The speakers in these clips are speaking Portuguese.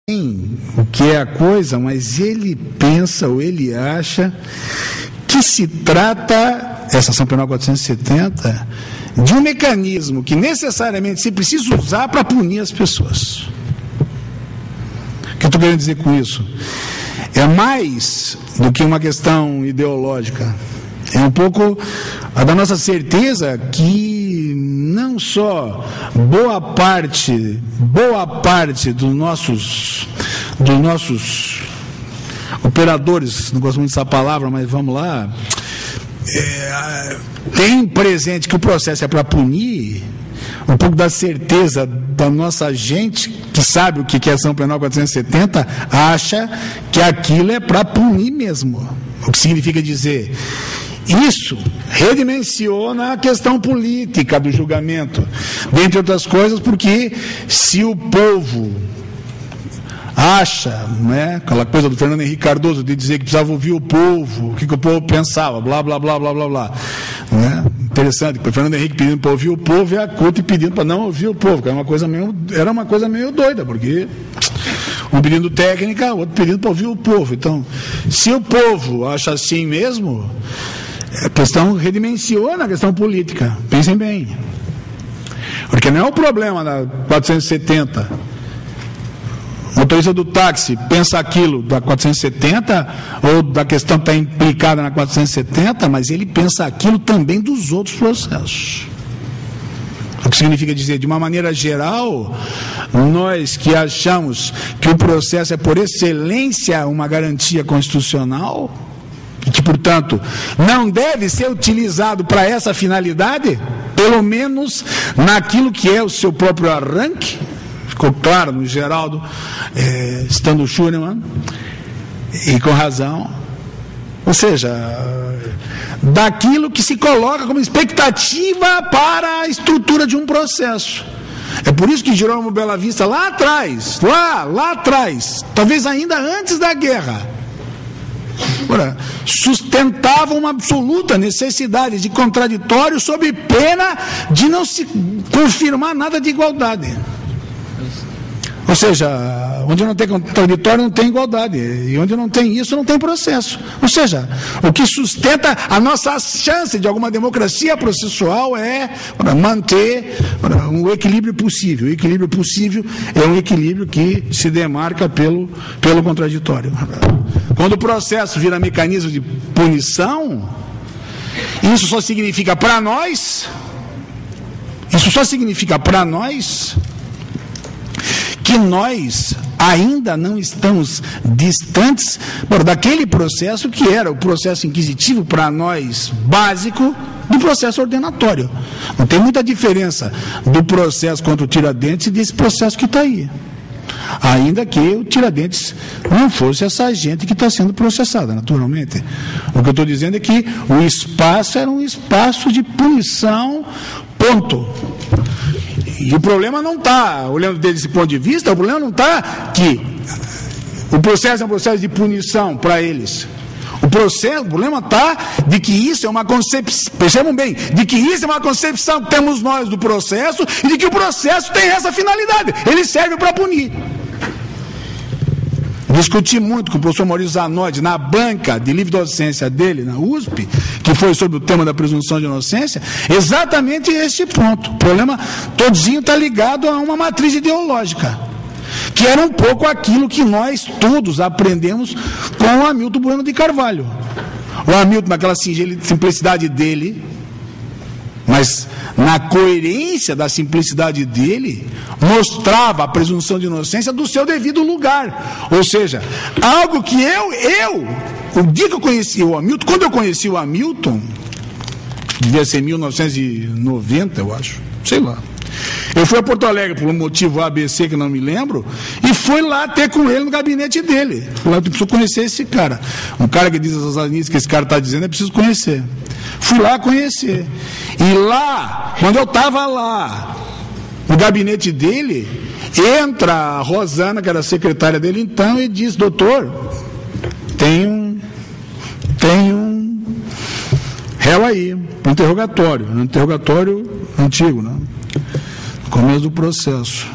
o que é a coisa, mas ele pensa ou ele acha que se trata, essa ação penal 470, de um mecanismo que necessariamente se precisa usar para punir as pessoas. O que eu estou querendo dizer com isso? É mais do que uma questão ideológica. É um pouco a da nossa certeza que não só boa parte dos nossos operadores, não gosto muito dessa palavra, mas vamos lá, tem presente que o processo é para punir, um pouco da certeza da nossa gente, que sabe o que é ação penal 470, acha que aquilo é para punir mesmo. O que significa dizer... Isso redimensiona a questão política do julgamento, dentre outras coisas, porque se o povo acha, né, aquela coisa do Fernando Henrique Cardoso de dizer que precisava ouvir o povo, o que o povo pensava, blá, blá, blá, blá, blá, blá. Né? Interessante, que o Fernando Henrique pedindo para ouvir o povo e a CUT pedindo para não ouvir o povo, que era uma coisa meio doida, porque... um pedindo técnica, outro pedindo para ouvir o povo. Então, se o povo acha assim mesmo... a questão redimensiona a questão política. Pensem bem. Porque não é o problema da 470. O motorista do táxi pensa aquilo da 470, ou da questão que está implicada na 470, mas ele pensa aquilo também dos outros processos. O que significa dizer, de uma maneira geral, nós que achamos que o processo é por excelência uma garantia constitucional, e que, portanto, não deve ser utilizado para essa finalidade, pelo menos naquilo que é o seu próprio arranque, ficou claro no Geraldo, estando Schunemann, e com razão, ou seja, daquilo que se coloca como expectativa para a estrutura de um processo. É por isso que Jerônimo Bela Vista, lá atrás, talvez ainda antes da guerra, sustentava uma absoluta necessidade de contraditório sob pena de não se confirmar nada de igualdade. Ou seja, onde não tem contraditório não tem igualdade, e onde não tem isso não tem processo. Ou seja, o que sustenta a nossa chance de alguma democracia processual é manter um equilíbrio possível. O equilíbrio possível é um equilíbrio que se demarca pelo contraditório. Quando o processo vira mecanismo de punição, isso só significa para nós que nós ainda não estamos distantes daquele processo que era o processo inquisitivo para nós básico do processo ordenatório. Não tem muita diferença do processo contra o Tiradentes e desse processo que está aí. Ainda que o Tiradentes não fosse essa gente que está sendo processada, naturalmente. O que eu estou dizendo é que o espaço era um espaço de punição, ponto. E o problema não está, olhando desse ponto de vista, o problema não está que o processo é um processo de punição para eles. O problema está de que isso é uma concepção, percebam bem, de que isso é uma concepção que temos nós do processo e de que o processo tem essa finalidade, ele serve para punir. Discuti muito com o professor Maurício Zanotti na banca de livre docência dele, na USP, que foi sobre o tema da presunção de inocência, exatamente este ponto. O problema todinho está ligado a uma matriz ideológica, que era um pouco aquilo que nós todos aprendemos com o Hamilton Bueno de Carvalho. O Hamilton, naquela simplicidade dele, mas na coerência da simplicidade dele, mostrava a presunção de inocência do seu devido lugar. Ou seja, algo que o dia que eu conheci o Hamilton, quando eu conheci o Hamilton, devia ser 1990, eu acho, sei lá. Eu fui a Porto Alegre por um motivo ABC que não me lembro, e fui lá ter com ele no gabinete dele. Fui lá, eu preciso conhecer esse cara. Um cara que diz essas anistas que esse cara está dizendo, é preciso conhecer. Fui lá conhecer. E lá, quando eu estava lá, no gabinete dele, entra a Rosana, que era a secretária dele então, e diz: doutor, tem um réu aí, um interrogatório antigo, né? No começo do processo.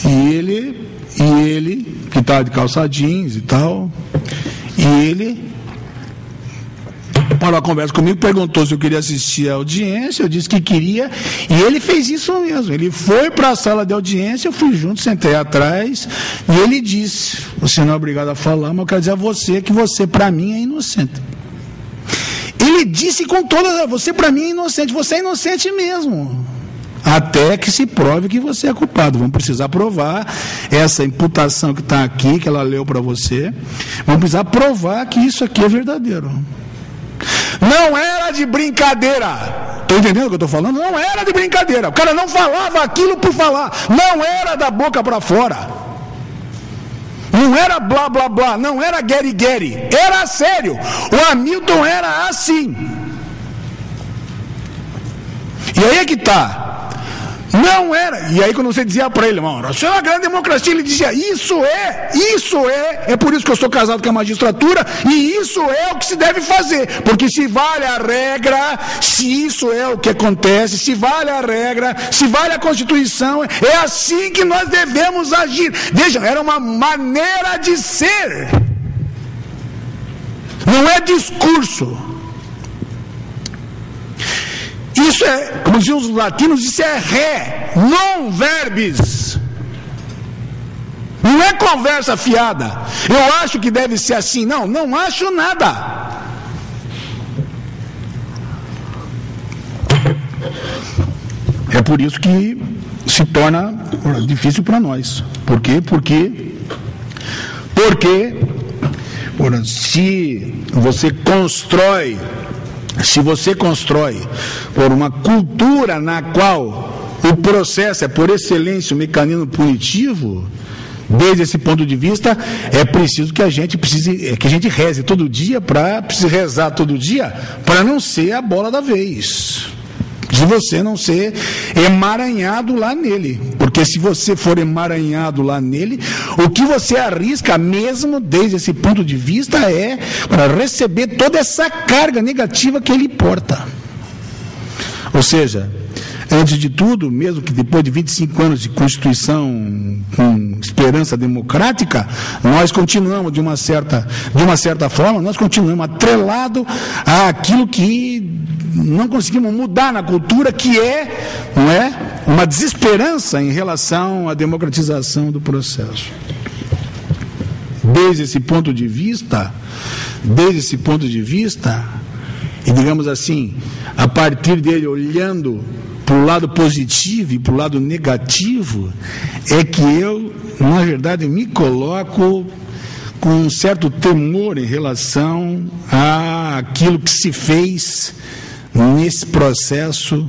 E ele e ele, que estava de calça jeans e tal, e ele parou a conversa comigo, perguntou se eu queria assistir a audiência, eu disse que queria, e ele fez isso mesmo, ele foi para a sala de audiência, eu fui junto, sentei atrás, e ele disse, você não é obrigado a falar, mas eu quero dizer a você que você para mim é inocente. Ele disse com toda, você para mim é inocente, você é inocente mesmo, até que se prove que você é culpado. Vamos precisar provar essa imputação que está aqui, que ela leu para você, vamos precisar provar que isso aqui é verdadeiro. Não era de brincadeira. Estou entendendo o que eu estou falando? Não era de brincadeira. O cara não falava aquilo por falar. Não era da boca para fora. Não era blá blá blá. Não era gueri gueri. Era sério. O Hamilton era assim. E aí é que está. Não era. E aí quando você dizia para ele, irmão, isso é uma grande democracia, ele dizia, isso é por isso que eu sou casado com a magistratura, e isso é o que se deve fazer, porque se vale a regra, se isso é o que acontece, se vale a regra, se vale a Constituição, é assim que nós devemos agir. Vejam, era uma maneira de ser, não é discurso. Isso é, como diziam os latinos, isso é ré, non verbis. Não é conversa fiada. Eu acho que deve ser assim. Não acho nada. É por isso que se torna difícil para nós. Por quê? Porque se você constrói por uma cultura na qual o processo é por excelência um mecanismo punitivo, desde esse ponto de vista, é preciso que a gente reze todo dia, rezar todo dia, para não ser a bola da vez. De você não ser emaranhado lá nele. Porque se você for emaranhado lá nele, o que você arrisca mesmo, desde esse ponto de vista, é para receber toda essa carga negativa que ele porta. Ou seja, antes de tudo, mesmo que depois de 25 anos de Constituição com esperança democrática, nós continuamos de uma certa forma, nós continuamos atrelados àquilo que não conseguimos mudar na cultura, que não é uma desesperança em relação à democratização do processo. Desde esse ponto de vista, e digamos assim, a partir dele olhando para o lado positivo e para o lado negativo, é que eu, na verdade, me coloco com um certo temor em relação àquilo que se fez nesse processo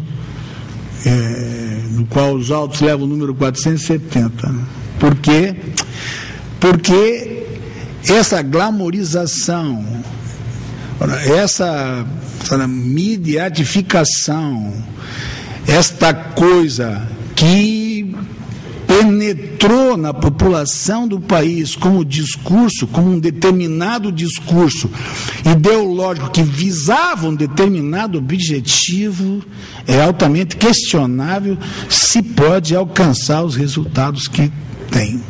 no qual os autos levam o número 470. Por quê? Porque essa glamorização, essa mediatificação, esta coisa que penetrou na população do país como discurso, como um determinado discurso ideológico que visava um determinado objetivo, é altamente questionável se pode alcançar os resultados que tem.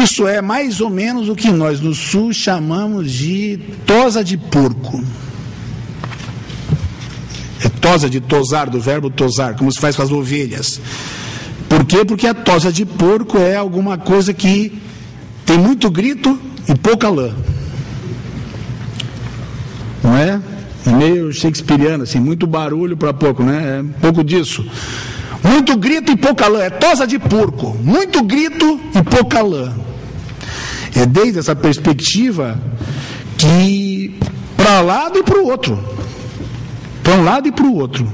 Isso é mais ou menos o que nós no Sul chamamos de tosa de porco. É tosa de tosar, do verbo tosar, como se faz com as ovelhas. Por quê? Porque a tosa de porco é alguma coisa que tem muito grito e pouca lã. Não é? É meio shakespeariano, assim, muito barulho para pouco, né? É um pouco disso. Muito grito e pouca lã. É tosa de porco. Muito grito e pouca lã. É desde essa perspectiva que para um lado e para o outro. Para um lado e para o outro.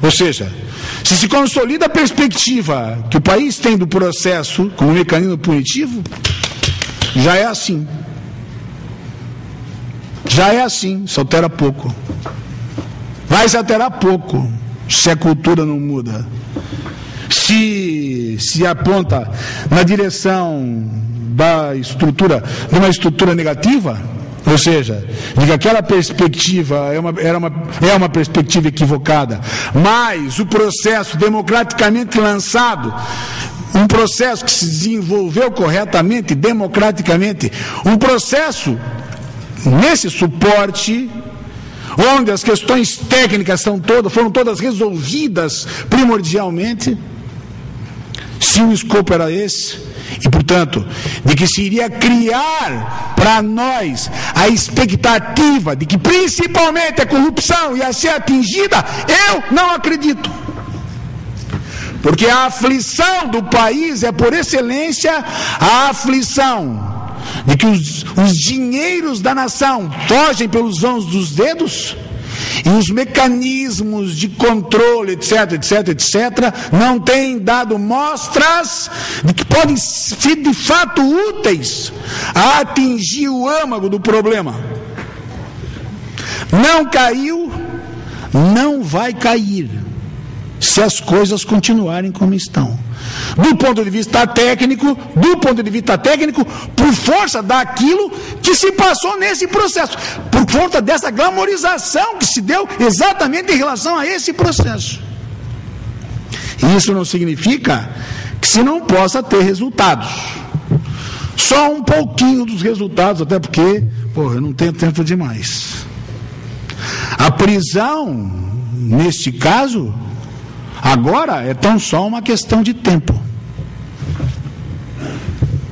Ou seja, se consolida a perspectiva que o país tem do processo como mecanismo punitivo, já é assim. Já é assim, se altera pouco. Vai se alterar pouco, se a cultura não muda. Se aponta na direção da estrutura, de uma estrutura negativa, ou seja, de que aquela perspectiva é uma perspectiva equivocada, mas o processo democraticamente lançado um processo que se desenvolveu corretamente, democraticamente, um processo nesse suporte, onde as questões técnicas foram todas resolvidas primordialmente, se o escopo era esse, e portanto, de que se iria criar para nós a expectativa de que principalmente a corrupção ia ser atingida, eu não acredito. Porque a aflição do país é, por excelência, a aflição de que os dinheiros da nação fogem pelos vãos dos dedos e os mecanismos de controle, etc, etc, etc, não têm dado mostras de que podem ser de fato úteis a atingir o âmago do problema. Não caiu, não vai cair, se as coisas continuarem como estão. Do ponto de vista técnico, por força daquilo que se passou nesse processo, por conta dessa glamorização que se deu exatamente em relação a esse processo. E isso não significa que se não possa ter resultados. Só um pouquinho dos resultados, até porque, eu não tenho tempo demais. A prisão, neste caso, agora é tão só uma questão de tempo.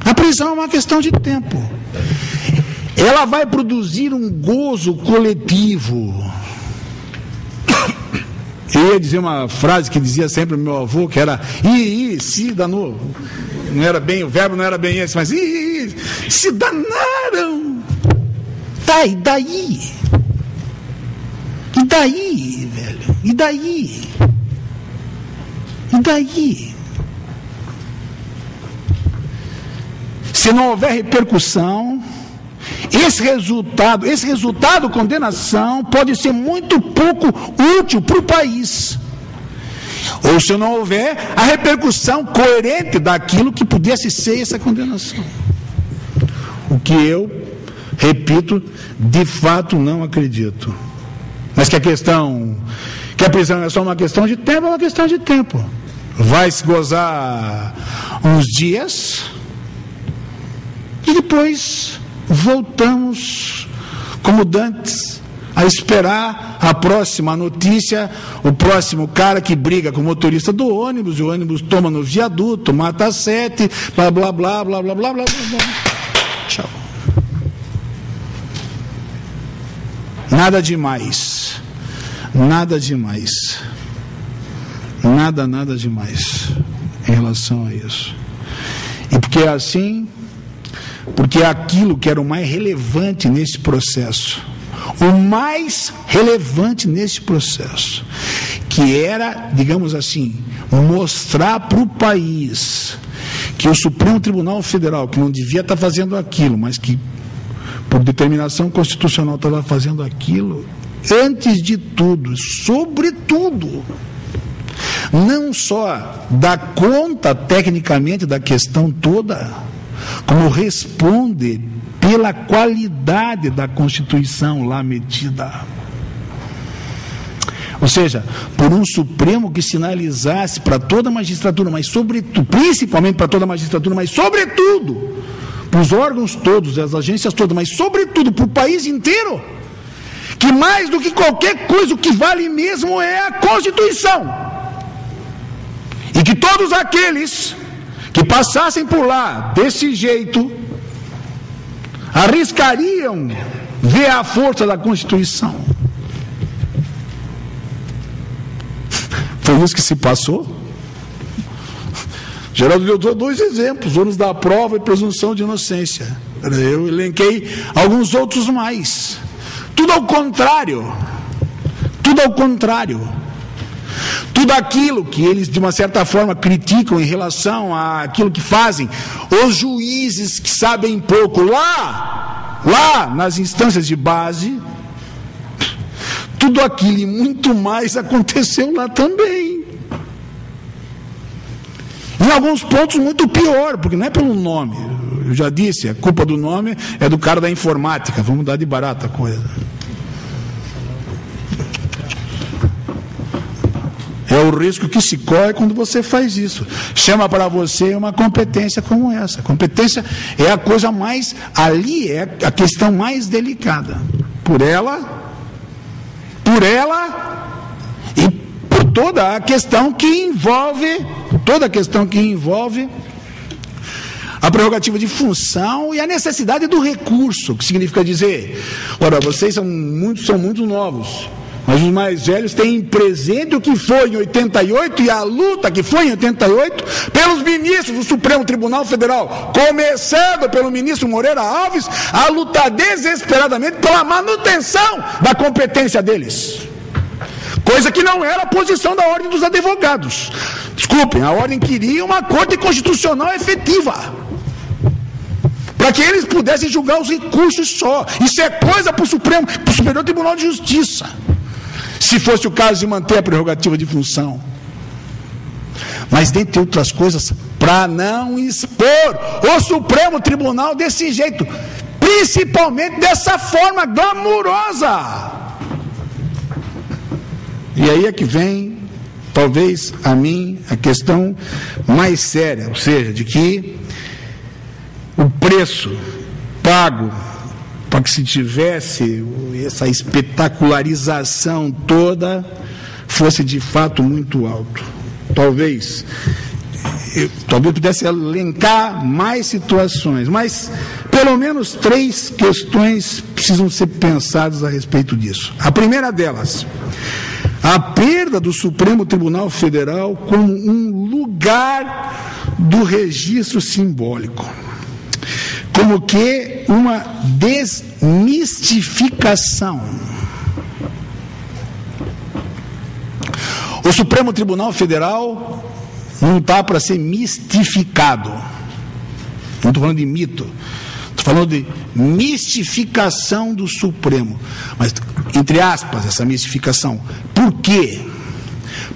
A prisão é uma questão de tempo. Ela vai produzir um gozo coletivo. Eu ia dizer uma frase que dizia sempre meu avô, que era se danou. Não era bem, o verbo não era bem esse, mas se danaram. Tá, e daí? E daí, velho? E daí? E daí? Se não houver repercussão, esse resultado, condenação, pode ser muito pouco útil para o país. Ou se não houver a repercussão coerente daquilo que pudesse ser essa condenação. O que eu, repito, de fato não acredito. Mas que a prisão é só uma questão de tempo, é uma questão de tempo. Vai se gozar uns dias e depois voltamos, como dantes, a esperar a próxima notícia, o próximo cara que briga com o motorista do ônibus, e o ônibus toma no viaduto, mata 7, blá blá blá blá blá blá blá blá. Tchau. Nada demais. Nada demais. Nada demais em relação a isso. E porque é assim, porque é aquilo que era o mais relevante nesse processo, que era, digamos assim, mostrar para o país que o Supremo Tribunal Federal, que não devia estar fazendo aquilo, mas que por determinação constitucional estava fazendo aquilo, antes de tudo, sobretudo, não só dá conta tecnicamente da questão toda, como responde pela qualidade da Constituição lá metida. Ou seja, por um Supremo que sinalizasse para toda a magistratura, mas sobretudo, principalmente para toda a magistratura, mas sobretudo para os órgãos todos, as agências todas, mas sobretudo para o país inteiro, que mais do que qualquer coisa, o que vale mesmo é a Constituição. E que todos aqueles que passassem por lá desse jeito arriscariam ver a força da Constituição. Foi isso que se passou. Geraldo deu 2 exemplos: ônus da prova e presunção de inocência. Eu elenquei alguns outros mais. Tudo ao contrário. Tudo aquilo que eles, de uma certa forma, criticam em relação àquilo que fazem os juízes que sabem pouco lá nas instâncias de base, tudo aquilo e muito mais aconteceu lá também. Em alguns pontos muito pior, porque não é pelo nome. Eu já disse, a culpa do nome é do cara da informática. Vamos dar de barata a coisa. o risco que se corre quando você faz isso. Chama para você uma competência como essa. A competência é a coisa mais, ali é a questão mais delicada. Por ela e por toda a questão que envolve a prerrogativa de função e a necessidade do recurso, que significa dizer, ora, vocês são muito novos, mas os mais velhos têm presente o que foi em 88 e a luta que foi em 88 pelos ministros do Supremo Tribunal Federal, começando pelo ministro Moreira Alves, a lutar desesperadamente pela manutenção da competência deles. Coisa que não era a posição da Ordem dos Advogados. Desculpem, a Ordem queria uma Corte Constitucional efetiva, para que eles pudessem julgar os recursos só. Isso é coisa para o Superior Tribunal de Justiça, se fosse o caso de manter a prerrogativa de função. Mas, dentre outras coisas, para não expor o Supremo Tribunal desse jeito, principalmente dessa forma glamurosa. E aí é que vem, talvez, a questão mais séria, ou seja, de que o preço pago para que se tivesse essa espetacularização toda fosse de fato muito alto. Talvez pudesse elencar mais situações, mas pelo menos 3 questões precisam ser pensadas a respeito disso. A primeira delas, a perda do Supremo Tribunal Federal como um lugar do registro simbólico, como que uma desmistificação. O Supremo Tribunal Federal não está para ser mistificado. Não estou falando de mito, estou falando de mistificação do Supremo. Mas, entre aspas, essa mistificação. Por quê?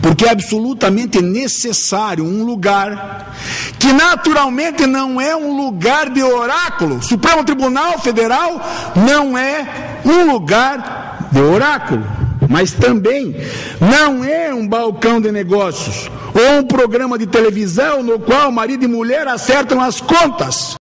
Porque é absolutamente necessário um lugar que naturalmente não é um lugar de oráculo. O Supremo Tribunal Federal não é um lugar de oráculo, mas também não é um balcão de negócios ou um programa de televisão no qual marido e mulher acertam as contas.